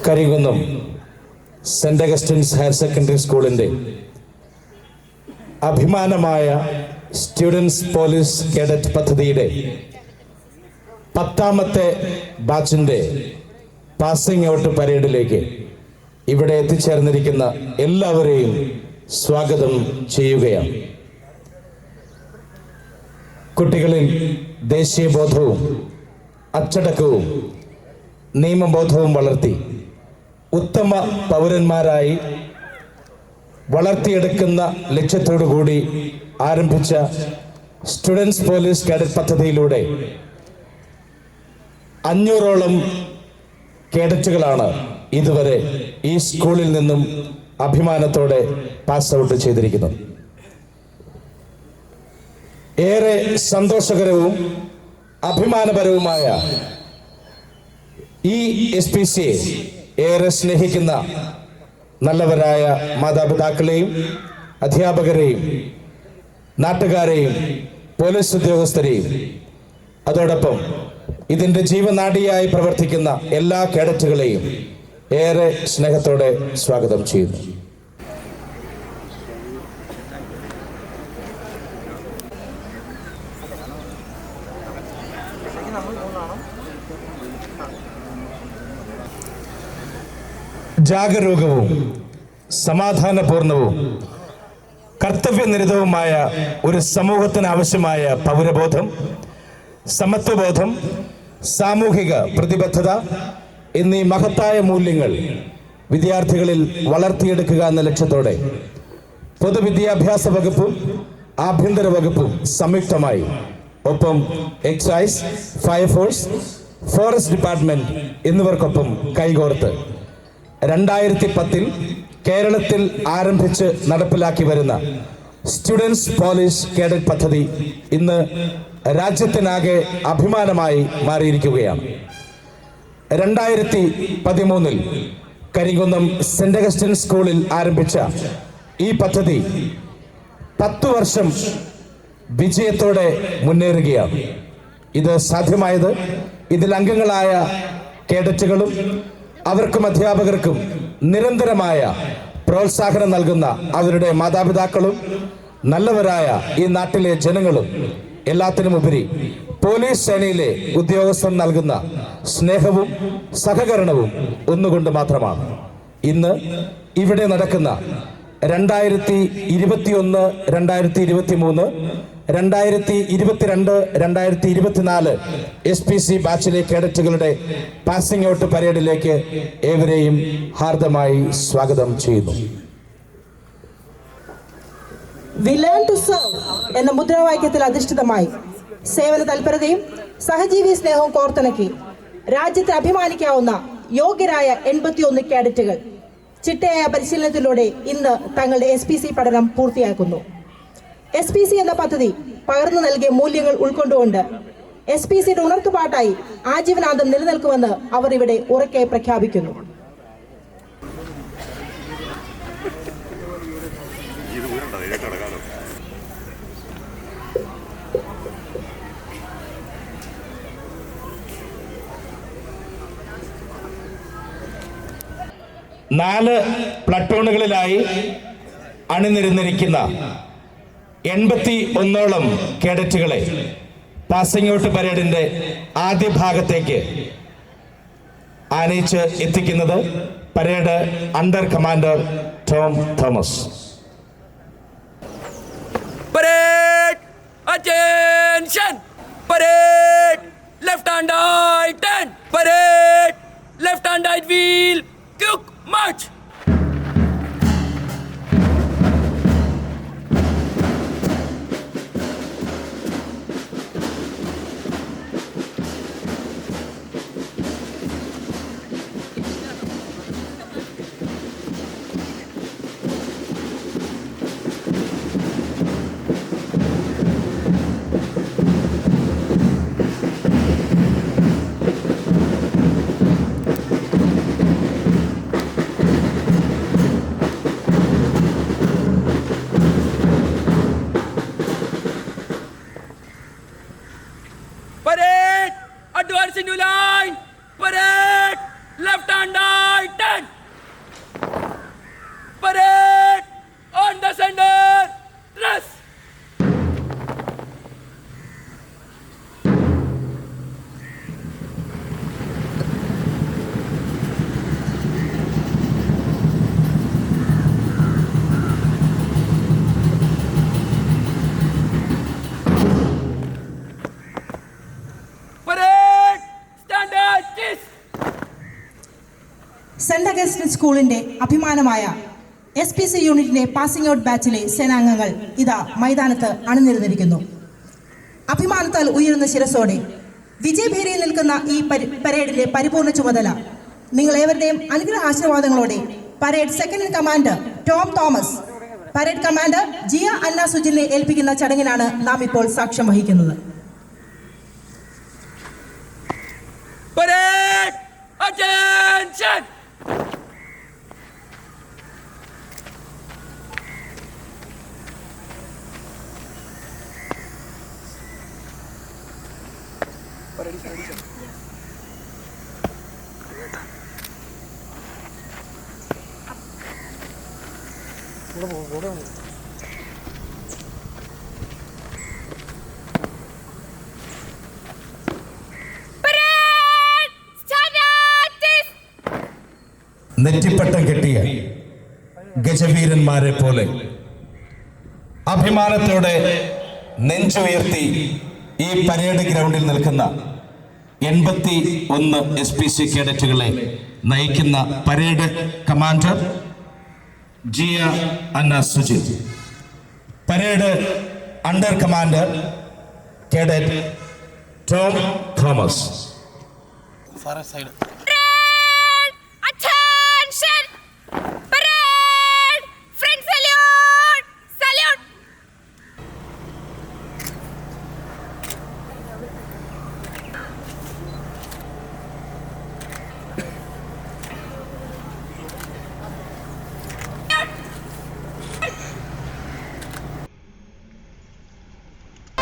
Karikunnam saint Augustine's higher secondary സ്കൂളിൻ്റെ അഭിമാനമായ students police cadet പദ്ധതിയുടെ 10ാമത്തെ ബാച്ചിൻ്റെ പാസിംഗ് ഔട്ട് പരേഡിലേക്ക് ഇവിടെ എത്തിച്ചേർന്നിരിക്കുന്ന എല്ലാവരെയും സ്വാഗതം ചെയ്യുകയാണ്. കുട്ടികളിൽ ദേശീയബോധവും അച്ചടക്കവും നിയമബോധവും വളർത്തി ഉത്തമ പൗരന്മാരായി വളർത്തിയെടുക്കുന്ന ലക്ഷ്യത്തോടു കൂടി ആരംഭിച്ച സ്റ്റുഡൻസ് പോലീസ് കേഡറ്റ് പദ്ധതിയിലൂടെ 500ഓളം കേഡറ്റുകളാണ് ഇതുവരെ ഈ സ്കൂളിൽ നിന്നും അഭിമാനത്തോടെ പാസ് ഔട്ട് ചെയ്തിരിക്കുന്നത്. ഏറെ സന്തോഷകരവും അഭിമാനപരവുമായ ഈ SPCയെ ഏറെ സ്നേഹിക്കുന്ന നല്ലവരായ മാതാപിതാക്കളെയും അധ്യാപകരെയും നാട്ടുകാരെയും പോലീസ് ഉദ്യോഗസ്ഥരെയും അതോടൊപ്പം ഇതിൻ്റെ ജീവനാഡിയായി പ്രവർത്തിക്കുന്ന എല്ലാ കേഡറ്റുകളെയും ഏറെ സ്നേഹത്തോടെ സ്വാഗതം ചെയ്യുന്നു. ജാഗരൂകവും സമാധാനപൂർണവും കർത്തവ്യനിരതവുമായ ഒരു സമൂഹത്തിന് ആവശ്യമായ പൗരബോധം, സമത്വബോധം, സാമൂഹിക പ്രതിബദ്ധത എന്നീ മഹത്തായ മൂല്യങ്ങൾ വിദ്യാർത്ഥികളിൽ വളർത്തിയെടുക്കുക എന്ന ലക്ഷ്യത്തോടെ പൊതുവിദ്യാഭ്യാസ വകുപ്പും ആഭ്യന്തര വകുപ്പും സംയുക്തമായി, ഒപ്പം എക്സൈസ്, ഫയർഫോഴ്സ്, ഫോറസ്റ്റ് ഡിപ്പാർട്ട്മെന്റ് എന്നിവർക്കൊപ്പം കൈകോർത്ത് 2010 കേരളത്തിൽ ആരംഭിച്ച് നടപ്പിലാക്കി വരുന്ന സ്റ്റുഡൻസ് പോലീസ് കേഡറ്റ് പദ്ധതി ഇന്ന് രാജ്യത്തിനാകെ അഭിമാനമായി മാറിയിരിക്കുകയാണ്. 2013 കരികുന്നം സെന്റ് അഗസ്റ്റിൻ സ്കൂളിൽ ആരംഭിച്ച ഈ പദ്ധതി 10 വർഷം വിജയത്തോടെ മുന്നേറുകയാണ്. ഇത് സാധ്യമായത് ഇതിൽ അംഗങ്ങളായ കേഡറ്റുകളും അവർക്കും അധ്യാപകർക്കും നിരന്തരമായ പ്രോത്സാഹനം നൽകുന്ന അവരുടെ മാതാപിതാക്കളും നല്ലവരായ ഈ നാട്ടിലെ ജനങ്ങളും എല്ലാത്തിനുമുപരി പോലീസ് സേനയിലെ ഉദ്യോഗസ്ഥർ നൽകുന്ന സ്നേഹവും സഹകരണവും ഒന്നുകൊണ്ട് മാത്രമാണ്. ഇന്ന് ഇവിടെ നടക്കുന്ന 2021, 2023, 2022, 2024 SPC ബാച്ചിലെ കേഡറ്റുകളുടെ പാസിംഗ് ഔട്ട് പരേഡിലേക്ക് ഏവരെയും ഹാർദമായി സ്വാഗതം ചെയ്യുന്നു. We learn to serve എന്ന മുദ്രാവാക്യത്തിൽ അധിഷ്ഠിതമായി സേവന തൽപരതയും സഹജീവി സ്നേഹവും കോർത്തിണക്കി രാജ്യത്തിന് അഭിമാനിക്കാവുന്ന യോഗ്യരായ 81 കേഡറ്റുകൾ ചിട്ടയായ പരിശീലനത്തിലൂടെ ഇന്ന് തങ്ങളുടെ SPC പഠനം പൂർത്തിയാക്കുന്നു. SPC എന്ന പദ്ധതി പകർന്നു നൽകിയ മൂല്യങ്ങൾ ഉൾക്കൊണ്ടുകൊണ്ട് SPCയുടെ ഉണർത്തുപാട്ടായി ആജീവനാന്തം നിലനിൽക്കുമെന്ന് അവർ ഇവിടെ ഉറക്കെ പ്രഖ്യാപിക്കുന്നു. നാല് പ്ലട്ടൂണുകളിലായി അണിനിരന്നിരിക്കുന്ന 81ഓളം കേഡറ്റുകളെ പാസിംഗ് ഔട്ട് പരേഡിന്റെ ആദ്യ ഭാഗത്തേക്ക് ആനയിച്ച് എത്തിക്കുന്നത് parade under commander Tom Thomas. Parade! Attention! Parade! Left hand right turn! Parade! Left hand right wheel! Quick march! Advance into line! Parade! left hand right 10. Parade on the center, dress. Parade, standard, kiss. Saint Augustine സ്കൂളിന്റെ അഭിമാനമായ SPC യൂണിറ്റിന്റെ passing out ബാച്ചിലെ സേനാംഗങ്ങൾ ഇതാ മൈതാനത്ത് അണിനിരന്നിരിക്കുന്നു. അഭിമാനത്താൽ ഉയരുന്ന ശിരസോടെ വിജയഭേരിയിൽ നിൽക്കുന്ന ഈ പരേഡിന്റെ പരിപൂർണ ചുമതല നിങ്ങൾ ഏവരുടെയും അനുഗ്രഹ ആശീർവാദങ്ങളോടെ parade second in commander Tom Thomas, parade commander Jia Anna സുജിലിനെ ഏൽപ്പിക്കുന്ന ചടങ്ങിനാണ് നാം ഇപ്പോൾ സാക്ഷ്യം വഹിക്കുന്നത്. Parade, attention. നെറ്റിപ്പട്ടം കെട്ടിയ ഗജവീരന്മാരെ പോലെ അഭിമാനത്തോടെ നെഞ്ചുയർത്തി ഈ പരേഡ് ഗ്രൗണ്ടിൽ നിൽക്കുന്ന 81 SPC കേഡറ്റുകളെ നയിക്കുന്ന parade commander Jia Anna Sujil, parade under commander cadet Tom Thomas. Attention! Parade! Friend salute! Salute!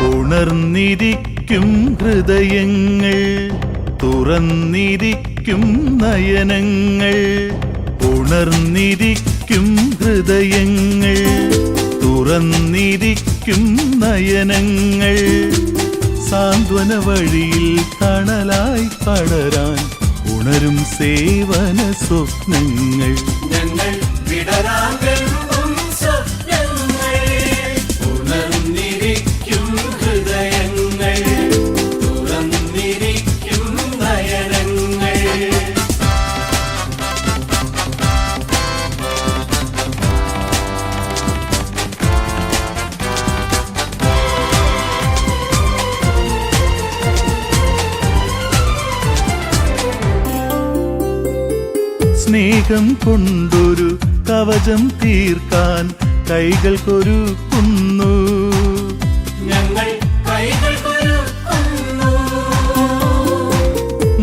ഉണർന്നിരിക്കും ഹൃദയങ്ങൾ, തുറന്നിരിക്കും നയനങ്ങൾ. ഉണർന്നിരിക്കും ഹൃദയങ്ങൾ, തുറന്നിരിക്കും നയനങ്ങൾ. സാന്ത്വന വഴിയിൽ തണലായി പടരാൻ ഉണരും സേവന സ്വപ്നങ്ങൾ. ഞങ്ങൾ വിടരാൻ വെമ്പും സ്വപ്നങ്ങൾ. ഉണർന്നിരിക്കും ഹൃദയങ്ങൾ, തുറന്നിരിക്കും നയനങ്ങൾ. സ്നേഹം കൊണ്ടൊരു കവചം തീർക്കാൻ കൈകൾ കൊരുക്കുന്നു ഞങ്ങൾ. കൈകൾ കൊരുക്കുന്നു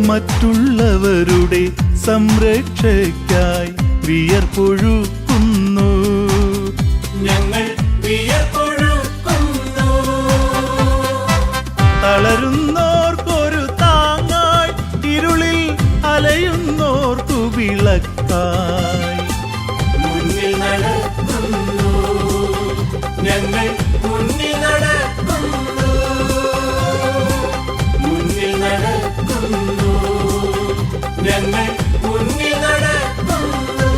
മറ്റുള്ളവരുടെ സംരക്ഷയ്ക്കായി വിയർപ്പൊഴുക്കുന്നു ഞങ്ങൾ. വിയർപ്പൊഴുക്കുന്നു തളരുന്നോർക്കൊരു താങ്ങായി, ഇരുളിൽ അലയുന്നോർക്കു വിളക്കായി മുന്നിൽ നടക്കുന്നു ഞങ്ങൾ. മുന്നിൽ നടക്കുന്നു, മുന്നിൽ നടക്കുന്നു ഞങ്ങൾ. മുന്നിൽ നടക്കുന്നു.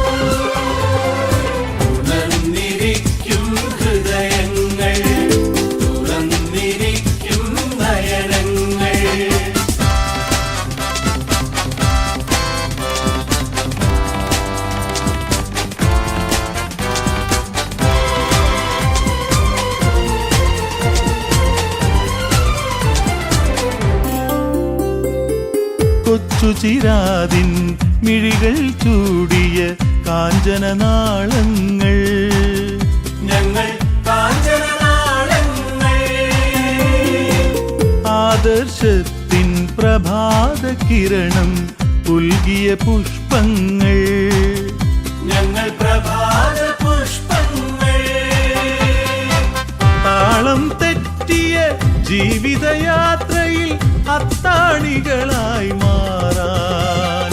ഉണർന്നിരിക്കും ഹൃദയങ്ങൾ, തുറന്നിരിക്കും നയനങ്ങൾ. കൊച്ചുചിരാതിൻ മിഴികൾ ചൂടിയ കാഞ്ചനനാളങ്ങൾ ഞങ്ങൾ. കാഞ്ചനനാളങ്ങൾ ആദർശത്തിൻ പ്രഭാത കിരണം പുൽകിയ പുഷ്പങ്ങൾ ഞങ്ങൾ. പ്രഭാത പുഷ്പങ്ങൾ താളം തെറ്റിയ ജീവിതയാത്രയിൽ അത്താണികളായി മാറാൻ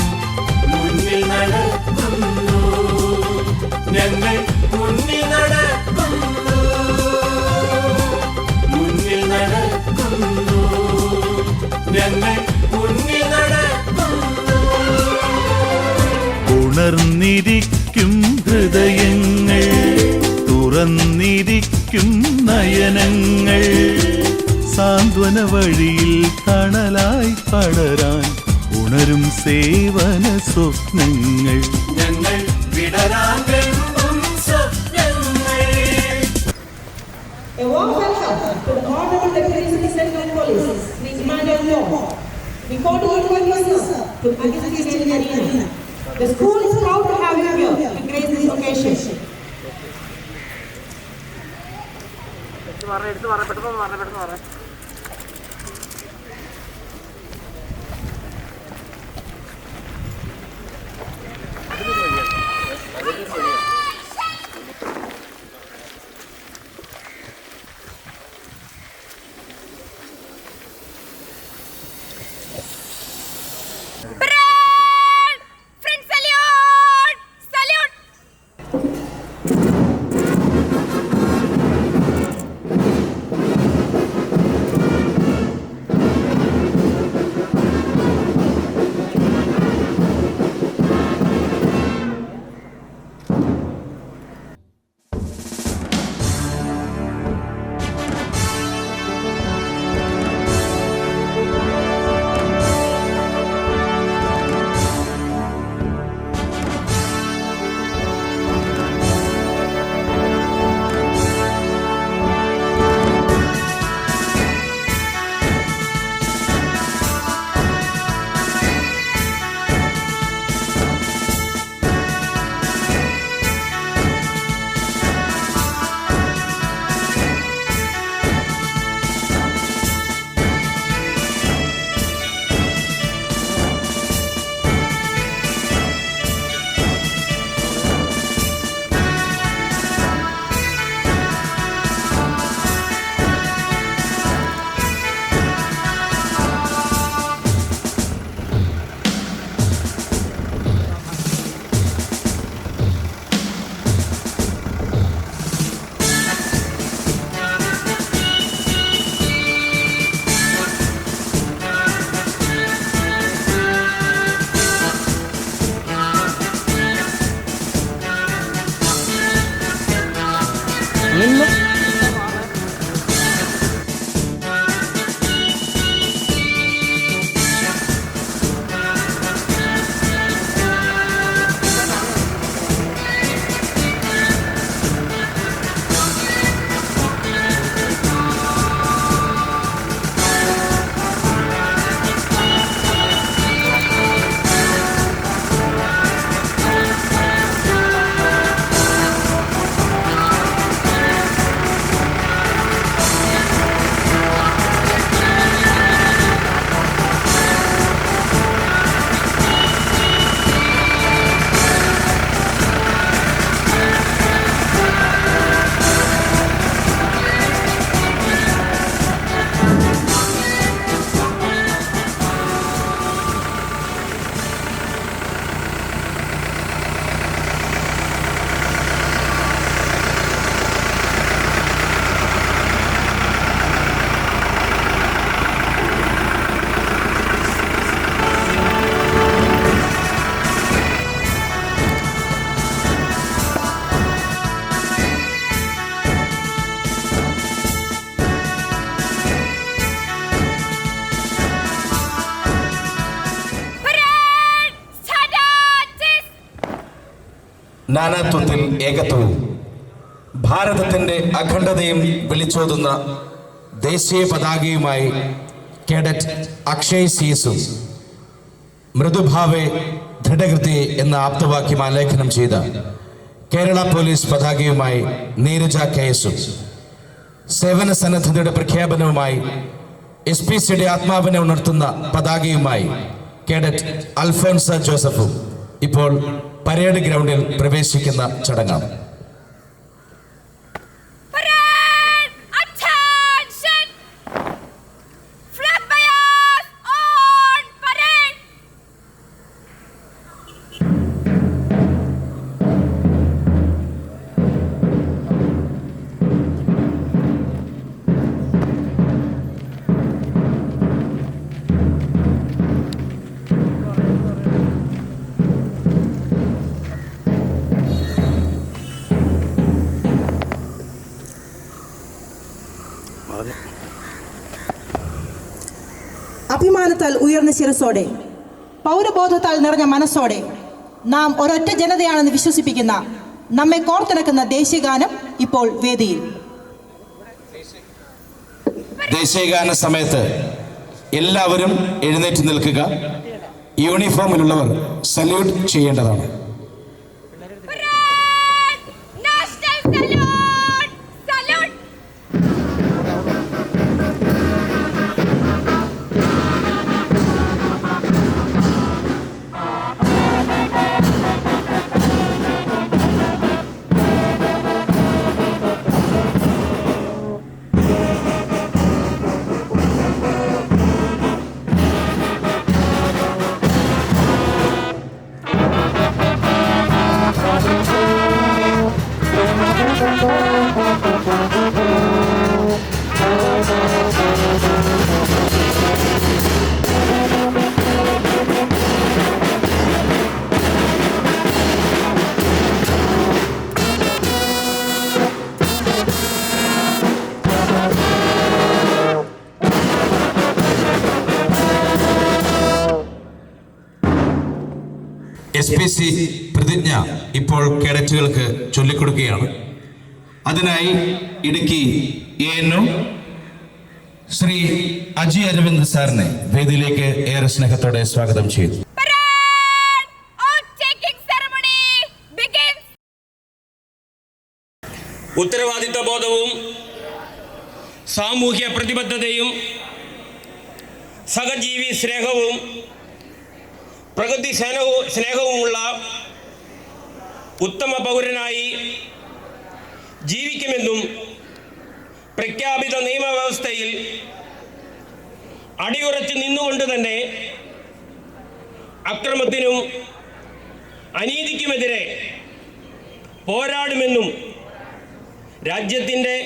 ഉണർന്നിരിക്കും ഹൃദയങ്ങൾ, തുറന്നിരിക്കും നയനങ്ങൾ, സാന്ത്വന വഴിയിൽ തണലായി പടരാൻ ഉണരും സേവന സ്വപ്നങ്ങൾ. ഞങ്ങൾ വിടരാൻ വെമ്പും സ്വപ്നങ്ങൾ. A warm welcome to the Honorable Deputy City Central Police, Sri Emmanuel Law. Before the introductions to Agility Stage Arena, the school is proud to have you here to grace this occasion. Parade! Friends salute! Salute! നാനാത്വത്തിൽ ഏകത്വവും ഭാരതത്തിൻ്റെ അഖണ്ഡതയും വിളിച്ചോതുന്ന ദേശീയ പതാകയുമായി cadet Akshay സീസും Mridubhave ദൃഢകൃതി എന്ന ആപ്തവാക്യം ആലേഖനം ചെയ്ത Kerala police പതാകയുമായി Neeraja കെഎസും സേവന സന്നദ്ധതയുടെ പ്രഖ്യാപനവുമായി SPCയുടെ ആത്മാവിനെ ഉണർത്തുന്ന പതാകയുമായി കേഡറ്റ് അൽഫോൻസ ജോസഫും ഇപ്പോൾ പരേഡ് ഗ്രൗണ്ടിൽ പ്രവേശിക്കുന്ന ചടങ്ങാണ്. സ്വാഭിമാനത്താൽ ഉയർന്ന ശിരസോടെ പൗരബോധത്താൽ നിറഞ്ഞ മനസ്സോടെ നാം ഒരൊറ്റ ജനതയാണെന്ന് വിശ്വസിപ്പിക്കുന്ന നമ്മെ കോർത്തിണക്കുന്ന ദേശീയഗാനം ഇപ്പോൾ വേദിയിൽ. ദേശീയഗാന സമയത്ത് എല്ലാവരും എഴുന്നേറ്റ് നിൽക്കുക. യൂണിഫോമിലുള്ളവർ സല്യൂട്ട് ചെയ്യേണ്ടതാണ്. National salute salute. SPC പ്രതിജ്ഞ ഇപ്പോൾ കേഡറ്റുകൾക്ക് ചൊല്ലിക്കൊടുക്കുകയാണ്. അതിനായി ഇടുക്കി ANO ശ്രീ അജി അരവിന്ദ് സാറിനെ വേദിയിലേക്ക് ഏറെ സ്നേഹത്തോടെ സ്വാഗതം ചെയ്തു. ഉത്തരവാദിത്വ ബോധവും സാമൂഹ്യ പ്രതിബദ്ധതയും സഹജീവി സ്നേഹവും പ്രകൃതി സ്നേഹവുമുള്ള ഉത്തമ പൗരനായി ജീവിക്കുമെന്നും പ്രഖ്യാപിത നിയമവ്യവസ്ഥയിൽ അടിയുറച്ച് നിന്നുകൊണ്ട് തന്നെ അക്രമത്തിനും അനീതിക്കുമെതിരെ പോരാടുമെന്നും രാജ്യത്തിൻ്റെ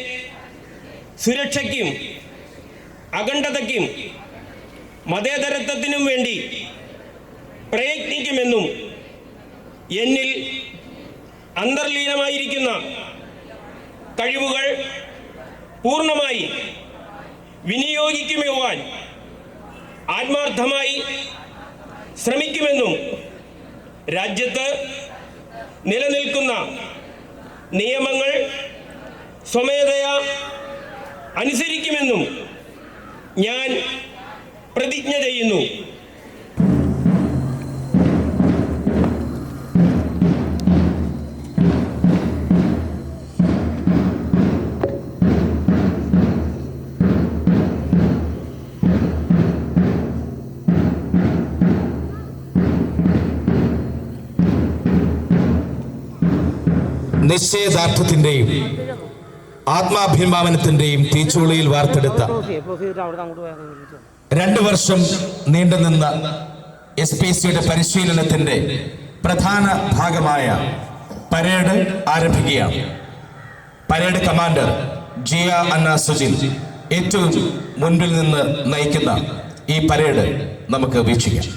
സുരക്ഷയ്ക്കും അഖണ്ഡതയ്ക്കും മതേതരത്വത്തിനും വേണ്ടി പ്രയത്നിക്കുമെന്നും എന്നിൽ അന്തർലീനമായിരിക്കുന്ന കഴിവുകൾ പൂർണ്ണമായി വിനിയോഗിക്കുവാൻ ആത്മാർത്ഥമായി ശ്രമിക്കുമെന്നും രാജ്യത്ത് നിലനിൽക്കുന്ന നിയമങ്ങൾ സ്വമേധയാ അനുസരിക്കുമെന്നും ഞാൻ പ്രതിജ്ഞ ചെയ്യുന്നു. നിശ്ചയദാർഢ്യത്തിന്റെയും ആത്മാഭിമാനത്തിന്റെയും തീച്ചൂളിയിൽ വാർത്തെടുത്ത 2 വർഷം നീണ്ടുനിന്ന SPCയുടെ പരിശീലനത്തിന്റെ പ്രധാന ഭാഗമായ പരേഡ് ആരംഭിക്കുകയാണ്. പരേഡ് കമാൻഡർ ജിയ അന്ന സുജിൽ ഏറ്റവും മുൻപിൽ നിന്ന് നയിക്കുന്ന ഈ പരേഡ് നമുക്ക് വീക്ഷിക്കാം.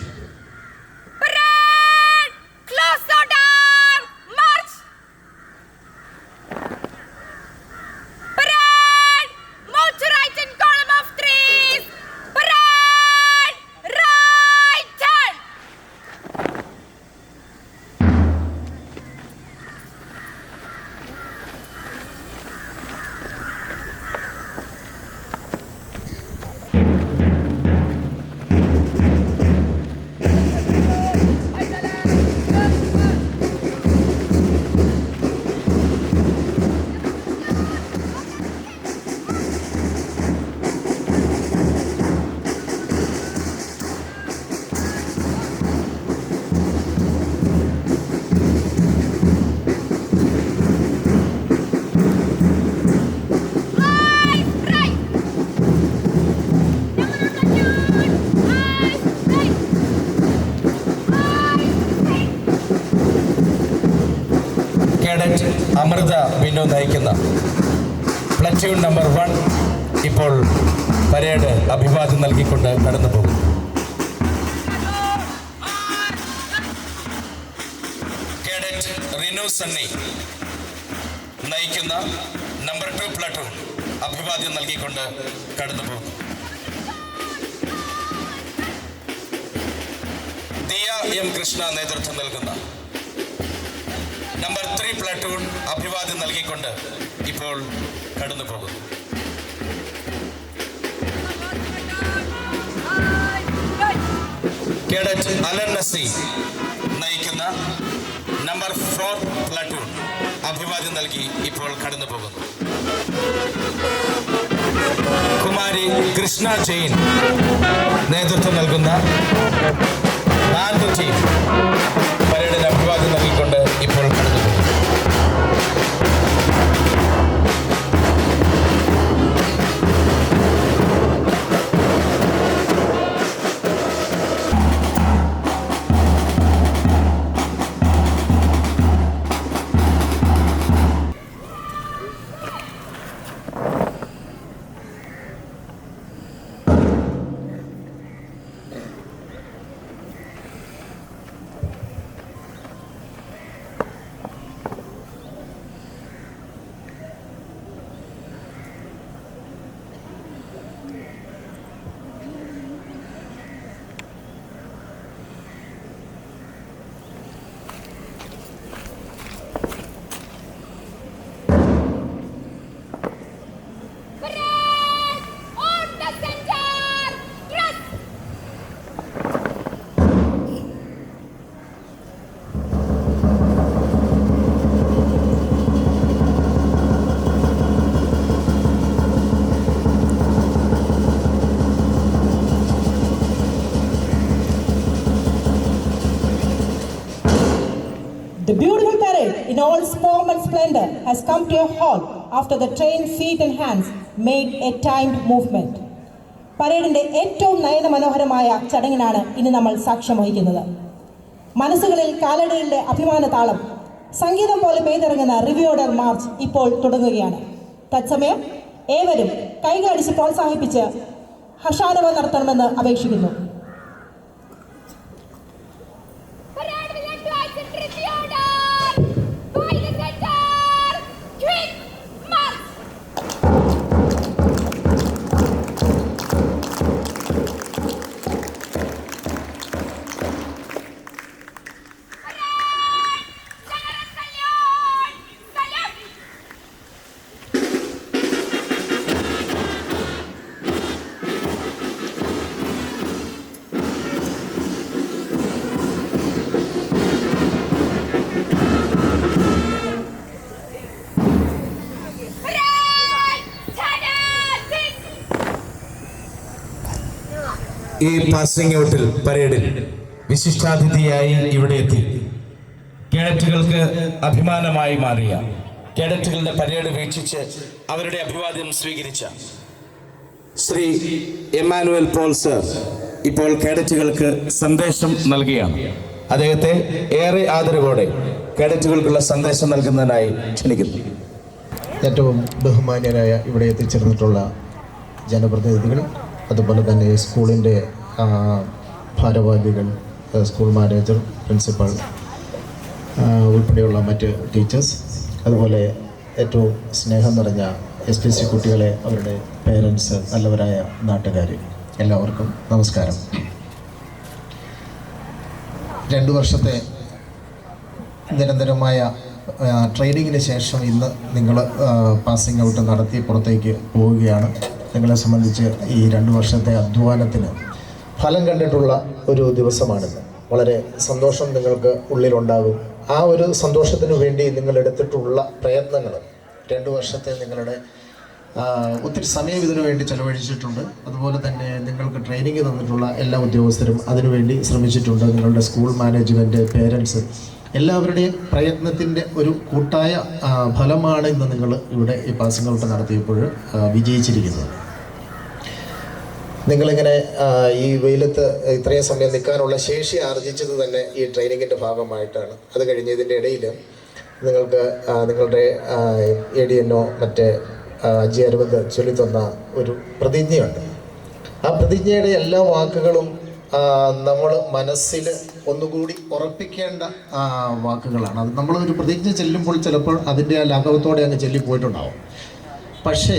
അമൃത വിനോ നയിക്കുന്ന പ്ലറ്റൂൺ നമ്പർ 1 ഇപ്പോൾ പരേഡ് അഭിവാദ്യം നൽകിക്കൊണ്ട് കടന്നു പോകും. കേഡറ്റ് റിനു സണ്ണി നയിക്കുന്ന നമ്പർ 2 പ്ലറ്റൂൺ അഭിവാദ്യം നൽകിക്കൊണ്ട് കടന്നു പോകും. എം കൃഷ്ണ നേതൃത്വം നൽകുന്ന നമ്പർ 3 പ്ലാറ്റൂൺ അഭിവാദ്യം നൽകിക്കൊണ്ട് ഇപ്പോൾ കടന്നു പോകുന്നു. കേഡറ്റ് അലൻ നസി നയിക്കുന്ന നമ്പർ 4 പ്ലാറ്റൂൺ അഭിവാദ്യം നൽകി ഇപ്പോൾ കടന്നു പോകുന്നു. കുമാരി കൃഷ്ണ ജെയിൻ നേതൃത്വം നൽകുന്ന ബാൻഡ് ടീം പരേഡിന് അഭിവാദ്യം നൽകിക്കൊണ്ട് ഇപ്പോൾ കടന്നു പോകുന്നു. Parade on the center. Dress. The beautiful parade in all form and splendor has come to a halt after the trained feet and hands made a timed movement. പരേഡിന്റെ ഏറ്റവും നയന മനോഹരമായ ചടങ്ങിനാണ് ഇനി നമ്മൾ സാക്ഷ്യം വഹിക്കുന്നത്. മനസ്സുകളിൽ കാലടികളുടെ അഭിമാന താളം സംഗീതം പോലെ പെയ്തിറങ്ങുന്ന റിവ്യൂ ഓർഡർ മാർച്ച് ഇപ്പോൾ തുടങ്ങുകയാണ്. തത്സമയം ഏവരും കൈകടിച്ച് പ്രോത്സാഹിപ്പിച്ച് ഹർഷാരവം നടത്തണമെന്ന് അപേക്ഷിക്കുന്നു. Parade will advance in review order. By the center. Quick march. Parade. General salute. Salute. Parade. Tennis. ഈ പാസിംഗ് ഔട്ടിൽ പരേഡിൽ വിശിഷ്ടാതിഥിയായി ഇവിടെ എത്തി കേഡറ്റുകൾക്ക് അഭിമാനമായി മാറിയ കേഡറ്റുകളുടെ പരേഡ് വീക്ഷിച്ച് അവരുടെ അഭിവാദ്യം സ്വീകരിച്ച ശ്രീ എമ്മാനുവൽ പോൾ സർ ഇപ്പോൾ കേഡറ്റുകൾക്ക് സന്ദേശം നൽകുകയാണ്. അദ്ദേഹത്തെ ഏറെ ആദരവോടെ കേഡറ്റുകൾക്കുള്ള സന്ദേശം നൽകുന്നതിനായി ക്ഷണിക്കുന്നു. ഏറ്റവും ബഹുമാന്യരായ ഇവിടെ എത്തിച്ചേർന്നിട്ടുള്ള ജനപ്രതിനിധികൾ, അതുപോലെ തന്നെ സ്കൂളിൻ്റെ ഭാരവാഹികൾ, സ്കൂൾ മാനേജർ, പ്രിൻസിപ്പൽ ഉൾപ്പെടെയുള്ള മറ്റ് ടീച്ചേഴ്സ്, അതുപോലെ ഏറ്റവും സ്നേഹം നിറഞ്ഞ SPC കുട്ടികളെ, അവരുടെ പേരൻസ്, നല്ലവരായ നാട്ടുകാർ, എല്ലാവർക്കും നമസ്കാരം. 2 വർഷത്തെ നിരന്തരമായ ട്രെയിനിങ്ങിന് ശേഷം ഇന്ന് നിങ്ങൾ പാസിംഗ് ഔട്ട് നടത്തി പുറത്തേക്ക് പോവുകയാണ്. നിങ്ങളെ സംബന്ധിച്ച് ഈ 2 വർഷത്തെ അധ്വാനത്തിന് ഫലം കണ്ടിട്ടുള്ള ഒരു ദിവസമാണിത്. വളരെ സന്തോഷം നിങ്ങൾക്ക് ഉള്ളിലുണ്ടാകും. ആ ഒരു സന്തോഷത്തിന് വേണ്ടി നിങ്ങളെടുത്തിട്ടുള്ള പ്രയത്നങ്ങൾ, 2 വർഷത്തെ നിങ്ങളുടെ ഒത്തിരി സമയം ഇതിനു വേണ്ടി ചെലവഴിച്ചിട്ടുണ്ട്. അതുപോലെ തന്നെ നിങ്ങൾക്ക് ട്രെയിനിങ് തന്നിട്ടുള്ള എല്ലാ ഉദ്യോഗസ്ഥരും അതിനുവേണ്ടി ശ്രമിച്ചിട്ടുണ്ട്. നിങ്ങളുടെ സ്കൂൾ മാനേജ്മെൻറ്റ്, പേരൻസ്, എല്ലാവരുടെയും പ്രയത്നത്തിൻ്റെ ഒരു കൂട്ടായ ഫലമാണ് ഇന്ന് നിങ്ങൾ ഇവിടെ ഈ പാസിംഗ് ഔട്ട് നടത്തിയപ്പോൾ വിജയിച്ചിരിക്കുന്നത്. നിങ്ങളിങ്ങനെ ഈ വെയിലത്ത് ഇത്രയും സമയം നിൽക്കാനുള്ള ശേഷി ആർജിച്ചത് തന്നെ ഈ ട്രെയിനിങ്ങിൻ്റെ ഭാഗമായിട്ടാണ്. അത് കഴിഞ്ഞതിൻ്റെ ഇടയിൽ നിങ്ങൾക്ക് നിങ്ങളുടെ ADNO മറ്റേ അജി അരവിന്ദ് ചൊല്ലിത്തന്ന ഒരു പ്രതിജ്ഞയുണ്ട്. ആ പ്രതിജ്ഞയുടെ എല്ലാ വാക്കുകളും നമ്മൾ മനസ്സിൽ ഒന്നുകൂടി ഉറപ്പിക്കേണ്ട വാക്കുകളാണ്. അത് നമ്മളൊരു പ്രതിജ്ഞ ചെല്ലുമ്പോൾ ചിലപ്പോൾ അതിൻ്റെ ആ ലാഘവത്തോടെ അങ്ങ് ചൊല്ലിപ്പോയിട്ടുണ്ടാവും. പക്ഷേ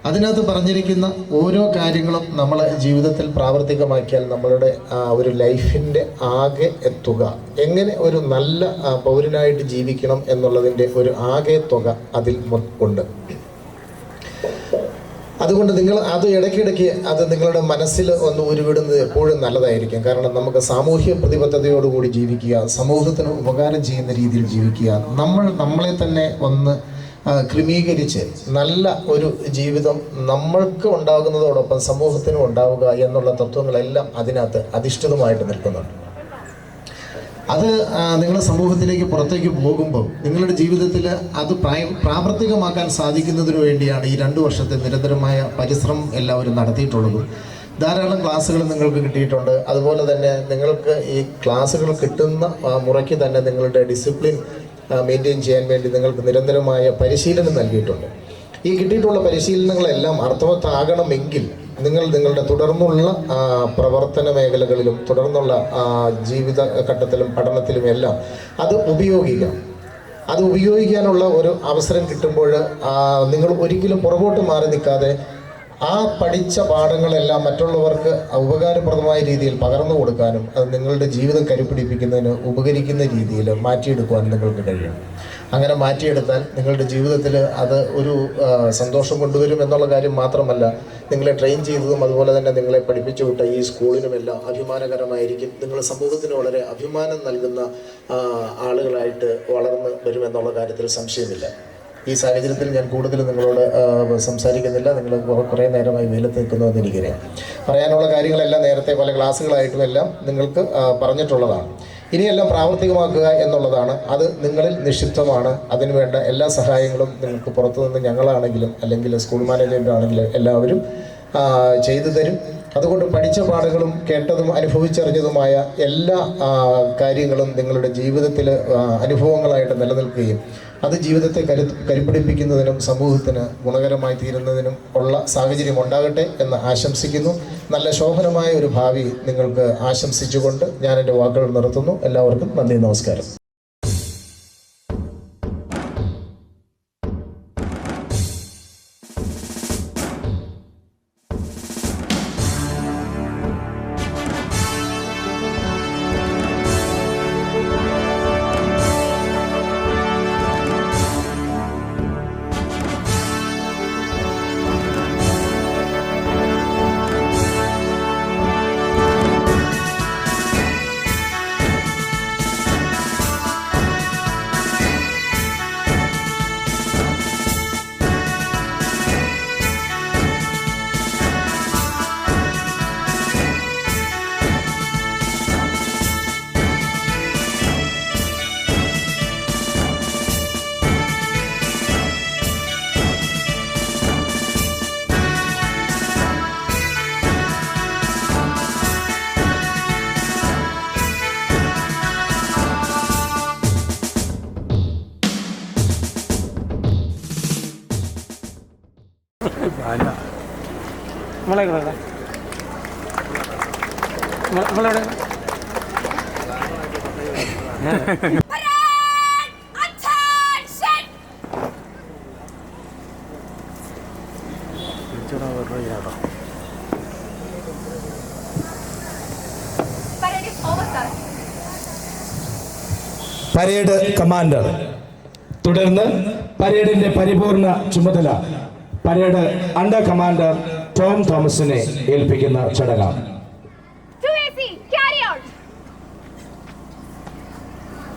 അതിനകത്ത് പറഞ്ഞിരിക്കുന്ന ഓരോ കാര്യങ്ങളും നമ്മൾ ജീവിതത്തിൽ പ്രാവർത്തികമാക്കിയാൽ നമ്മളുടെ ഒരു ലൈഫിൻ്റെ ആകെ തുക, എങ്ങനെ ഒരു നല്ല പൗരനായിട്ട് ജീവിക്കണം എന്നുള്ളതിൻ്റെ ഒരു ആകെ തുക അതിൽ ഉണ്ട്. അതുകൊണ്ട് നിങ്ങൾ അത് ഇടയ്ക്കിടയ്ക്ക് അത് നിങ്ങളുടെ മനസ്സിൽ ഒന്ന് ഉരുവിടുന്നത് എപ്പോഴും നല്ലതായിരിക്കും. കാരണം നമുക്ക് സാമൂഹ്യ പ്രതിബദ്ധതയോടുകൂടി ജീവിക്കുക, സമൂഹത്തിന് ഉപകാരം ചെയ്യുന്ന രീതിയിൽ ജീവിക്കുക, നമ്മളെ തന്നെ ഒന്ന് ക്രമീകരിച്ച് നല്ല ഒരു ജീവിതം നമ്മൾക്ക് ഉണ്ടാകുന്നതോടൊപ്പം സമൂഹത്തിനും ഉണ്ടാവുക എന്നുള്ള തത്വങ്ങളെല്ലാം അതിനകത്ത് അധിഷ്ഠിതമായിട്ട് നിൽക്കുന്നുണ്ട്. അത് നിങ്ങൾ സമൂഹത്തിലേക്ക് പുറത്തേക്ക് പോകുമ്പോൾ നിങ്ങളുടെ ജീവിതത്തിൽ അത് പ്രാവർത്തികമാക്കാൻ സാധിക്കുന്നതിന് വേണ്ടിയാണ് ഈ 2 വർഷത്തെ നിരന്തരമായ പരിശ്രമം എല്ലാവരും നടത്തിയിട്ടുള്ളതും. ധാരാളം ക്ലാസ്സുകൾ നിങ്ങൾക്ക് കിട്ടിയിട്ടുണ്ട്. അതുപോലെ തന്നെ നിങ്ങൾക്ക് ഈ ക്ലാസ്സുകൾ കിട്ടുന്ന മുറയ്ക്ക് തന്നെ നിങ്ങളുടെ ഡിസിപ്ലിൻ മെയിൻറ്റെയിൻ ചെയ്യാൻ വേണ്ടി നിങ്ങൾക്ക് നിരന്തരമായ പരിശീലനം നൽകിയിട്ടുണ്ട്. ഈ കിട്ടിയിട്ടുള്ള പരിശീലനങ്ങളെല്ലാം അർത്ഥവത്താകണമെങ്കിൽ നിങ്ങളുടെ തുടർന്നുള്ള പ്രവർത്തന മേഖലകളിലും തുടർന്നുള്ള ജീവിത ഘട്ടത്തിലും പഠനത്തിലും എല്ലാം അത് ഉപയോഗിക്കണം. അത് ഉപയോഗിക്കാനുള്ള ഒരു അവസരം കിട്ടുമ്പോൾ നിങ്ങൾ ഒരിക്കലും പുറകോട്ട് മാറി നിൽക്കാതെ ആ പഠിച്ച പാഠങ്ങളെല്ലാം മറ്റുള്ളവർക്ക് ഉപകാരപ്രദമായ രീതിയിൽ പകർന്നു കൊടുക്കാനും അത് നിങ്ങളുടെ ജീവിതം കരുപിടിപ്പിക്കുന്നതിന് ഉപകരിക്കുന്ന രീതിയിൽ മാറ്റിയെടുക്കുവാനും നിങ്ങൾക്ക് കഴിയും. അങ്ങനെ മാറ്റിയെടുത്താൽ നിങ്ങളുടെ ജീവിതത്തിൽ അത് ഒരു സന്തോഷം കൊണ്ടുവരും എന്നുള്ള കാര്യം മാത്രമല്ല, നിങ്ങളെ ട്രെയിൻ ചെയ്തതും അതുപോലെ തന്നെ നിങ്ങളെ പഠിപ്പിച്ചു വിട്ട ഈ സ്കൂളിനുമെല്ലാം അഭിമാനകരമായിരിക്കും. നിങ്ങൾ സമൂഹത്തിന് വളരെ അഭിമാനം നൽകുന്ന ആളുകളായിട്ട് വളർന്ന് വരുമെന്നുള്ള കാര്യത്തിൽ സംശയമില്ല. ഈ സാഹചര്യത്തിൽ ഞാൻ കൂടുതൽ നിങ്ങളോട് സംസാരിക്കുന്നില്ല. നിങ്ങൾ കുറേ നേരമായി വെയിലത്ത് നിൽക്കുന്നുവെന്ന് എനിക്കറിയാം. പറയാനുള്ള കാര്യങ്ങളെല്ലാം നേരത്തെ പല ക്ലാസ്സുകളായിട്ടും എല്ലാം നിങ്ങൾക്ക് പറഞ്ഞിട്ടുള്ളതാണ്. ഇനിയെല്ലാം പ്രാവർത്തികമാക്കുക എന്നുള്ളതാണ്. അത് നിങ്ങളിൽ നിക്ഷിപ്തമാണ്. അതിനുവേണ്ട എല്ലാ സഹായങ്ങളും നിങ്ങൾക്ക് പുറത്തുനിന്ന് ഞങ്ങളാണെങ്കിലും അല്ലെങ്കിൽ സ്കൂൾ മാനേജ്മെൻ്റ് ആണെങ്കിലും എല്ലാവരും ചെയ്തു തരും. അതുകൊണ്ട് പഠിച്ച പാഠങ്ങളും കേട്ടതും അനുഭവിച്ചറിഞ്ഞതുമായ എല്ലാ കാര്യങ്ങളും നിങ്ങളുടെ ജീവിതത്തിൽ അനുഭവങ്ങളായിട്ട് നിലനിൽക്കുകയും അത് ജീവിതത്തെ കരുപിടിപ്പിക്കുന്നതിനും സമൂഹത്തിന് ഗുണകരമായി തീരുന്നതിനും ഉള്ള സാഹചര്യം ഉണ്ടാകട്ടെ എന്ന് ആശംസിക്കുന്നു. നല്ല ശോഭനമായ ഒരു ഭാവി നിങ്ങൾക്ക് ആശംസിച്ചുകൊണ്ട് ഞാൻ എൻ്റെ വാക്കുകൾ നിർത്തുന്നു. എല്ലാവർക്കും നന്ദി, നമസ്കാരം. Parade commander. തുടർന്ന് പരേഡിന്റെ പരിപൂർണ ചുമതല പരേഡ് അണ്ടർ കമാൻഡർ ടോം തോമസിനെ ഏൽപ്പിക്കുന്ന ചടങ്ങാണ്.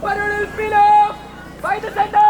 Parade will fill up by the center.